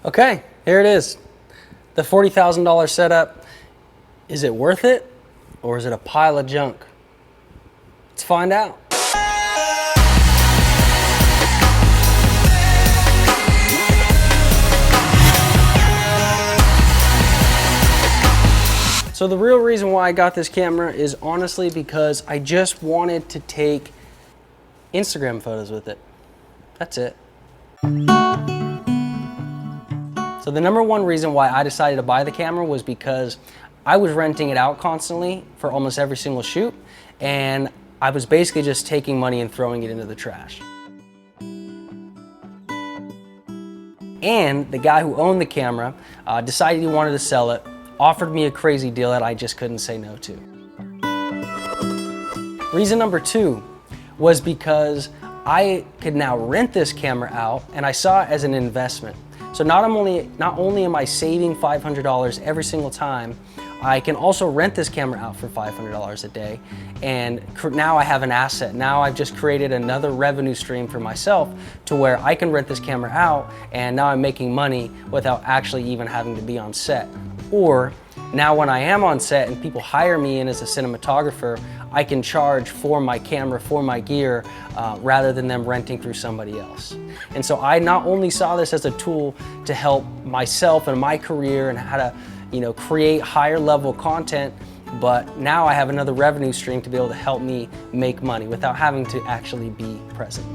Okay, here it is. The $40,000 setup. Is it worth it, or is it a pile of junk? Let's find out. So the real reason why I got this camera is honestly because I just wanted to take Instagram photos with it. That's it. So the number one reason why I decided to buy the camera was because I was renting it out constantly for almost every single shoot, and I was basically just taking money and throwing it into the trash. And the guy who owned the camera decided he wanted to sell it, offered me a crazy deal that I just couldn't say no to. Reason number two was because I could now rent this camera out, and I saw it as an investment. So not only am I saving $500 every single time, I can also rent this camera out for $500 a day, and now I have an asset. Now I've just created another revenue stream for myself to where I can rent this camera out, and now I'm making money without actually even having to be on set. Or now when I am on set and people hire me in as a cinematographer, I can charge for my camera, for my gear, rather than them renting through somebody else. And so I not only saw this as a tool to help myself and my career and how to, create higher level content, but now I have another revenue stream to be able to help me make money without having to actually be present.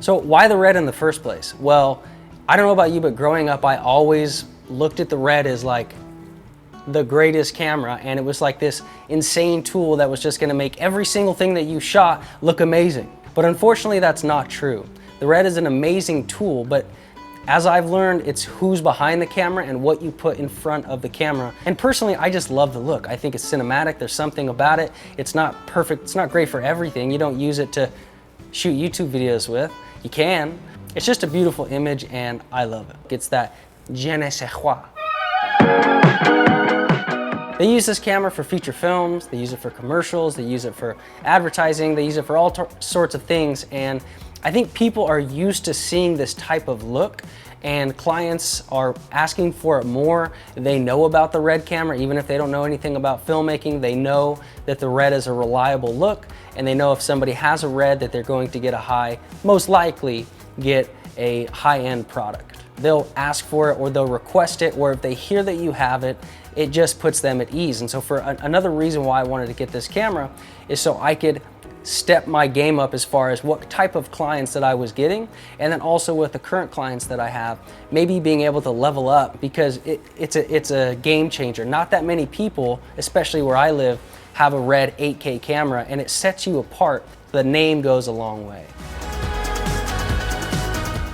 So why the Red in the first place? Well, I don't know about you, but growing up, I always looked at the Red as like the greatest camera, and it was like this insane tool that was just gonna make every single thing that you shot look amazing. But unfortunately, that's not true. The Red is an amazing tool, but as I've learned, it's who's behind the camera and what you put in front of the camera. And personally, I just love the look. I think it's cinematic, there's something about it. It's not perfect, it's not great for everything. You don't use it to shoot YouTube videos with. You can. It's just a beautiful image, and I love it. It's that je ne sais quoi. They use this camera for feature films, they use it for commercials, they use it for advertising, they use it for all sorts of things, and I think people are used to seeing this type of look, and clients are asking for it more. They know about the Red camera, even if they don't know anything about filmmaking. They know that the Red is a reliable look, and they know if somebody has a Red that they're going to get most likely get a high-end product. They'll ask for it, or they'll request it, or if they hear that you have it, it just puts them at ease. And so for another reason why I wanted to get this camera is so I could step my game up as far as what type of clients that I was getting, and then also with the current clients that I have, maybe being able to level up, because it's a game changer. Not that many people, especially where I live, have a Red 8K camera, and it sets you apart. The name goes a long way.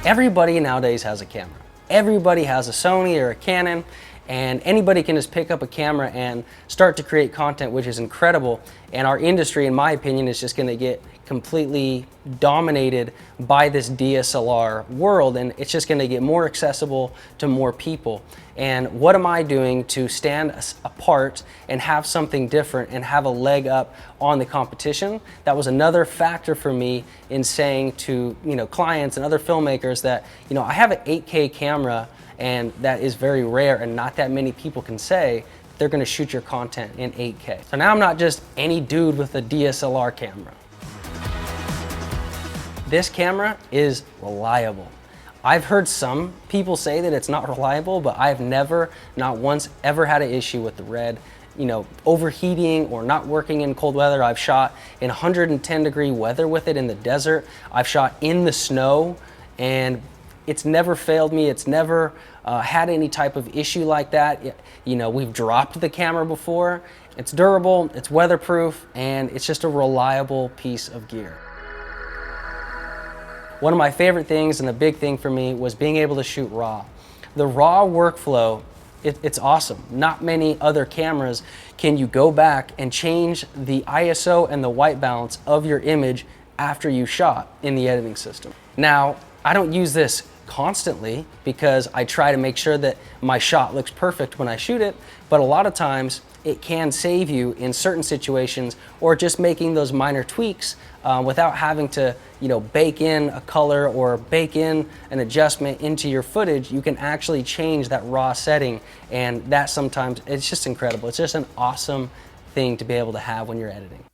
Everybody nowadays has a camera. Everybody has a Sony or a Canon, and anybody can just pick up a camera and start to create content, which is incredible. And our industry, in my opinion, is just gonna get completely dominated by this DSLR world, and it's just gonna get more accessible to more people. And what am I doing to stand apart and have something different and have a leg up on the competition? That was another factor for me in saying to clients and other filmmakers that I have an 8K camera, and that is very rare, and not that many people can say they're gonna shoot your content in 8K. So now I'm not just any dude with a DSLR camera. This camera is reliable. I've heard some people say that it's not reliable, but I've never, not once, ever had an issue with the Red, overheating or not working in cold weather. I've shot in 110-degree weather with it in the desert. I've shot in the snow, and it's never failed me. It's never had any type of issue like that. We've dropped the camera before. It's durable, it's weatherproof, and it's just a reliable piece of gear. One of my favorite things, and a big thing for me, was being able to shoot RAW. The RAW workflow, it's awesome. Not many other cameras can you go back and change the ISO and the white balance of your image after you shot in the editing system. Now, I don't use this constantly because I try to make sure that my shot looks perfect when I shoot it, but a lot of times it can save you in certain situations, or just making those minor tweaks without having to, bake in a color or bake in an adjustment into your footage. You can actually change that raw setting, and that sometimes, it's just incredible. It's just an awesome thing to be able to have when you're editing.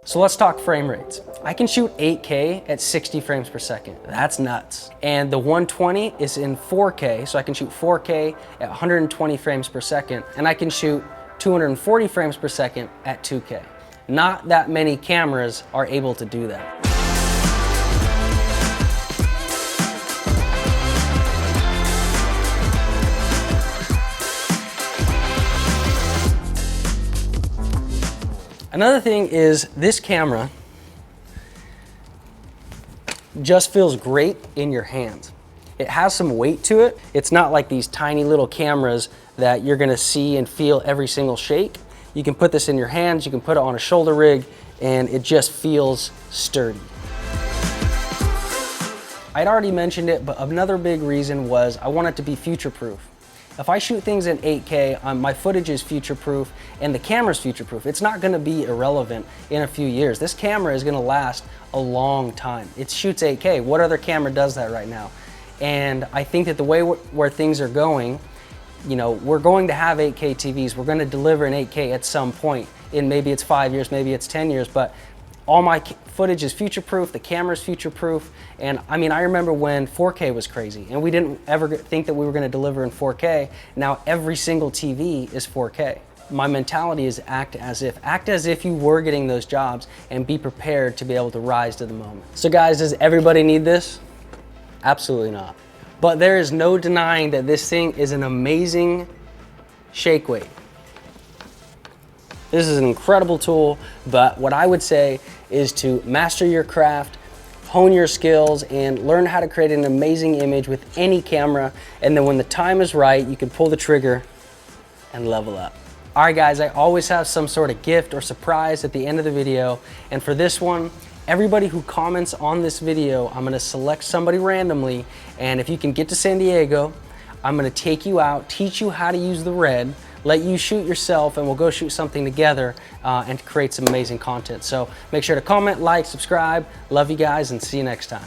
So let's talk frame rates. I can shoot 8K at 60 frames per second. That's nuts. And the 120 is in 4K, so I can shoot 4K at 120 frames per second, and I can shoot 240 frames per second at 2K. Not that many cameras are able to do that. Another thing is this camera just feels great in your hands. It has some weight to it. It's not like these tiny little cameras that you're gonna see and feel every single shake. You can put this in your hands, you can put it on a shoulder rig, and it just feels sturdy. I'd already mentioned it, but another big reason was I want it to be future-proof. If I shoot things in 8K, my footage is future-proof and the camera's future-proof. It's not gonna be irrelevant in a few years. This camera is gonna last a long time. It shoots 8K. What other camera does that right now? And I think that the way where things are going, we're going to have 8K TVs. We're gonna deliver an 8K at some point. In maybe it's 5 years, maybe it's 10 years, but all my footage is future-proof, the camera's future-proof, and I remember when 4K was crazy, and we didn't ever think that we were gonna deliver in 4K. Now every single TV is 4K. My mentality is act as if you were getting those jobs, and be prepared to be able to rise to the moment. So guys, does everybody need this? Absolutely not. But there is no denying that this thing is an amazing shake weight. This is an incredible tool, but what I would say is to master your craft, hone your skills, and learn how to create an amazing image with any camera, and then when the time is right, you can pull the trigger and level up. All right guys, I always have some sort of gift or surprise at the end of the video, and for this one, everybody who comments on this video, I'm gonna select somebody randomly, and if you can get to San Diego, I'm gonna take you out, teach you how to use the Red, let you shoot yourself, and we'll go shoot something together and create some amazing content. So make sure to comment, like, subscribe. Love you guys, and see you next time.